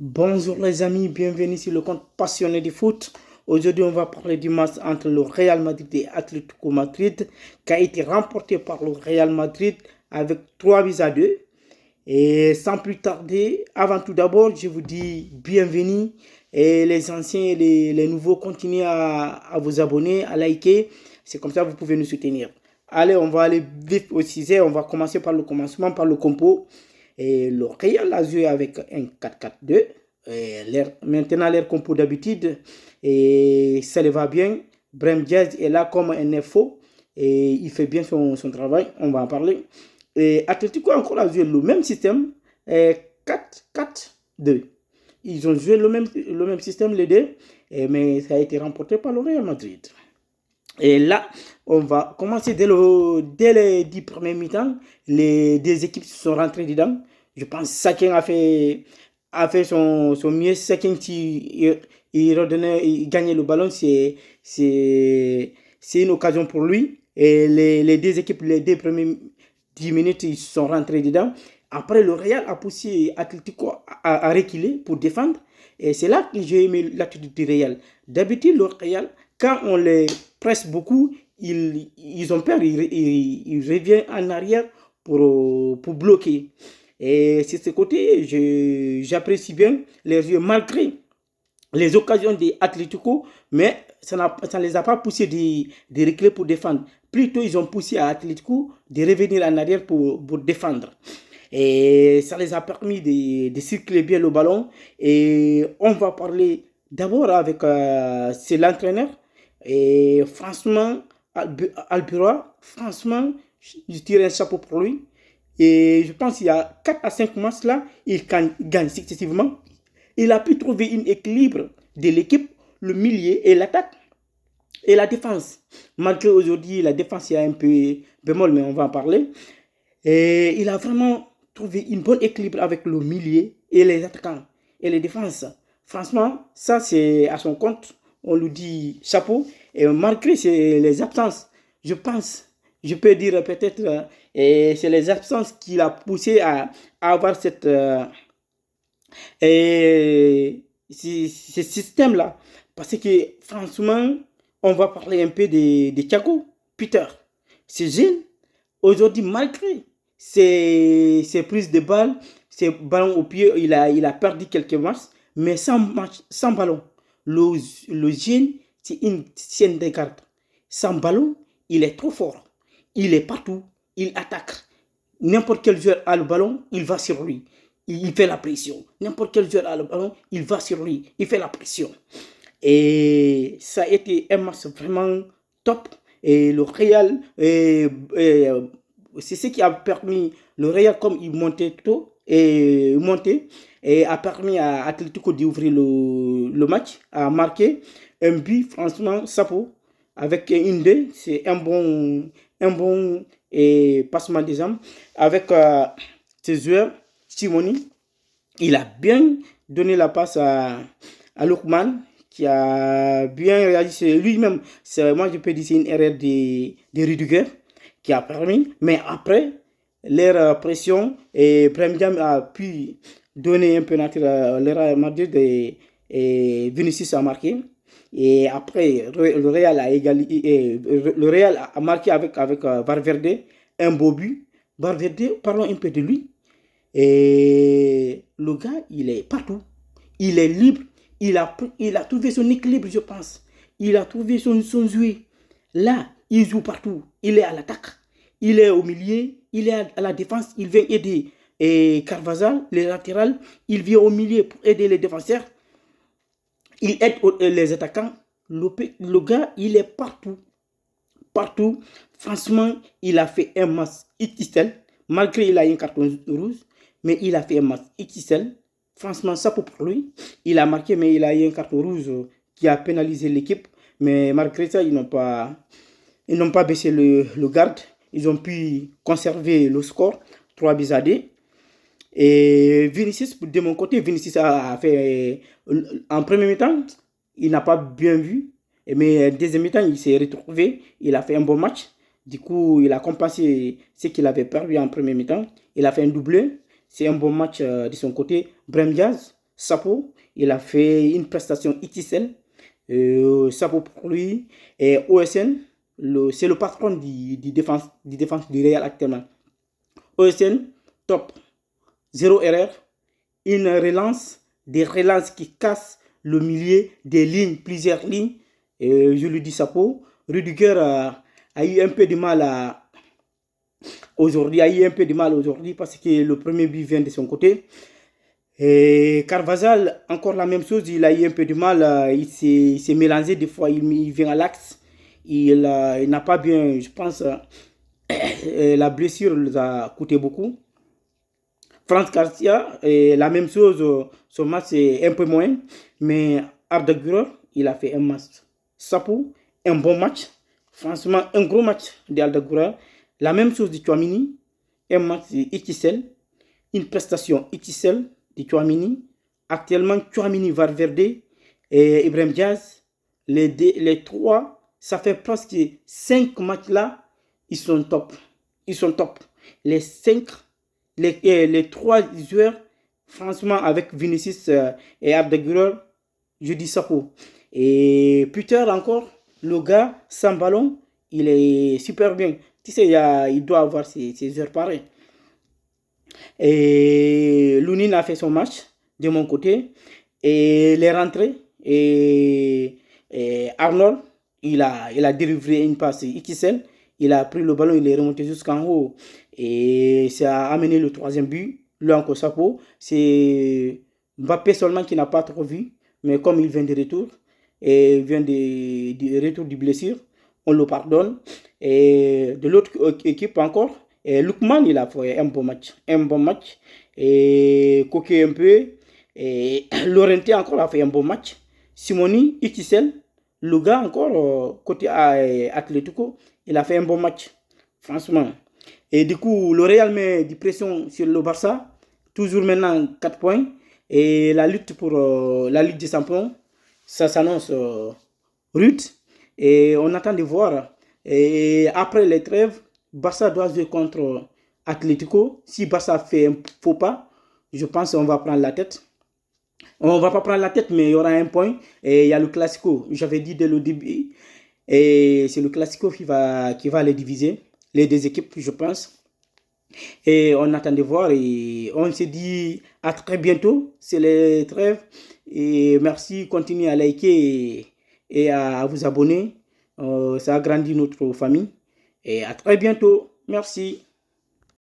Bonjour les amis, bienvenue sur le compte passionné du foot. Aujourd'hui, on va parler du match entre le Real Madrid et Atlético Madrid qui a été remporté par le Real Madrid avec 3 buts à 2. Et sans plus tarder, avant tout d'abord, je vous dis bienvenue. Et les anciens et les nouveaux, continuez à vous abonner, à liker. C'est comme ça que vous pouvez nous soutenir. Allez, on va aller vite au sujet. On va commencer par le commencement, par le compo. Et le Real a joué avec un 4-4-2. Maintenant, l'air compo d'habitude. Et ça le va bien. Brahim Diaz est là comme un FO. Et il fait bien son travail. On va en parler. Et Atletico a encore joué le même système. 4-4-2. Ils ont joué le même système, les deux. Mais ça a été remporté par le Real Madrid. Et là, on va commencer dès les 10 premiers mi-temps. Les deux équipes sont rentrées dedans. Je pense que chacun a fait son mieux. Chacun qui il gagnait le ballon, c'est une occasion pour lui. Et les deux équipes, les deux premières 10 minutes, ils sont rentrés dedans. Après, le Real a poussé Atletico à reculer pour défendre. Et c'est là que j'ai aimé l'attitude du Real. D'habitude, le Real, quand on les presse beaucoup, ils ont peur, ils reviennent en arrière pour bloquer. Et sur ce côté, j'apprécie bien les jeux malgré les occasions des Atlético, mais ça ne les a pas poussés de reculer pour défendre. Plutôt, ils ont poussé à Atlético de revenir en arrière pour défendre. Et ça les a permis de circuler bien le ballon. Et on va parler d'abord avec c'est l'entraîneur. Et franchement, Albuera, franchement, je tire un chapeau pour lui. Et je pense qu'il y a 4 à 5 matchs là, il gagne successivement. Il a pu trouver un équilibre de l'équipe, le milieu et l'attaque et la défense. Malgré aujourd'hui, la défense est un peu bémol, mais on va en parler. Et il a vraiment trouvé un bon équilibre avec le milieu et les attaquants et les défenses. Franchement, ça c'est à son compte. On lui dit chapeau. Et malgré les absences, je pense, je peux dire peut-être, et c'est les absences qui l'a poussé à avoir ce système-là. Parce que franchement, on va parler un peu de Thiago Peter. C'est jeune. Aujourd'hui, malgré ses prises de balles, ses ballons au pied, il a perdu quelques matchs. Mais sans ballon, le, le jeune, c'est une chienne de garde. Sans ballon, il est trop fort. Il est partout. Il attaque. N'importe quel joueur a le ballon, il va sur lui. Il fait la pression. N'importe quel joueur a le ballon, il va sur lui. Il fait la pression. Et ça a été un match vraiment top. Et le Real, c'est ce qui a permis le Real, comme il montait tôt, et a permis à Atlético d'ouvrir le match, à marquer un but, franchement, chapeau, avec une deux, c'est un bon passement des armes. Avec ses joueurs, Simoni, il a bien donné la passe à Lookman, qui a bien réagi. C'est lui-même, moi je peux dire c'est une erreur de Rudiger qui a permis. Mais après, leur pression, et Brahim a pu donner un penalty à leur Madrid et Vinicius a marqué. Et après, le Real a le Real a marqué avec Valverde un beau but. Valverde, parlons un peu de lui. Et le gars, il est partout. Il est libre. Il a trouvé son équilibre, je pense. Il a trouvé son jeu. Là, il joue partout. Il est à l'attaque. Il est au milieu. Il est à la défense. Il vient aider et Carvajal, les latérales. Il vient au milieu pour aider les défenseurs. Il aide les attaquants. Le gars, il est partout. Partout. Franchement, il a fait un match XXL. Malgré il a un carton rouge. Mais il a fait un match XXL. Franchement, ça pour lui. Il a marqué, mais il a eu un carton rouge qui a pénalisé l'équipe. Mais malgré ça, ils n'ont pas baissé le garde. Ils ont pu conserver le score. 3 buts à 2. Et Vinicius, de mon côté, Vinicius a fait en premier mi-temps, il n'a pas bien vu. Mais deuxième mi-temps, il s'est retrouvé. Il a fait un bon match. Du coup, il a compensé ce qu'il avait perdu en premier mi-temps. Il a fait un doublé. C'est un bon match de son côté. Brahim Diaz, Sapo, il a fait une prestation XL. Sapo pour lui. Et OSN, c'est le patron défense du Real actuellement. OSN, top. Zéro erreur. Une relance, des relances qui cassent le milieu des lignes, plusieurs lignes. Je lui dis Sapo. Rudiger a eu un peu de mal aujourd'hui, parce que le premier but vient de son côté. Et Carvajal, encore la même chose, il a eu un peu de mal, il s'est mélangé des fois, il vient à l'axe, il n'a pas bien, je pense, la blessure lui a coûté beaucoup. France Garcia, la même chose, son match est un peu moins, mais Arda Güler, il a fait un match Sapo, un bon match, franchement un gros match d'Arda Güler. La même chose de Tchouamini, un match XL, une prestation XL de Tchouamini. Actuellement, Tchouamini, Valverde et Ibrahim Diaz, les trois, ça fait presque 5 matchs là, ils sont top. Ils sont top. Les 5, les 3 joueurs, franchement, avec Vinicius et Abdeguler, je dis chapeau. Et Peter encore, le gars, sans ballon, il est super bien. Tu sais, il doit avoir ses heures pareilles. Et Lounine a fait son match de mon côté. Et les rentrées. Et Arnold, il a délivré une passe XL. Il a pris le ballon, il est remonté jusqu'en haut. Et ça a amené le troisième but. Là encore, Sapo. C'est Mbappé seulement qui n'a pas trop vu. Mais comme il vient de retour, et vient de retour du blessure, on le pardonne. Et de l'autre équipe encore, et Lookman, il a fait un bon match. Un bon match. Et Koké un peu. Et Laurenté encore a fait un bon match. Simoni, XL, le gars encore, côté Atlético, il a fait un bon match. Franchement. Et du coup, le Real met du pression sur le Barça. Toujours maintenant 4 points. Et la lutte pour la Ligue des Champions, ça s'annonce rude. Et on attend de voir. Et après les trêves, Barça doit jouer contre Atlético. Si Barça fait un faux pas, je pense qu'on va prendre la tête. On ne va pas prendre la tête, mais il y aura un point. Et il y a le Classico. J'avais dit dès le début. Et c'est le Classico qui va les diviser. Les deux équipes, je pense. Et on attend de voir. Et on se dit à très bientôt. C'est les trêves. Et merci. Continuez à liker et à vous abonner. Ça agrandit notre famille. Et à très bientôt. Merci.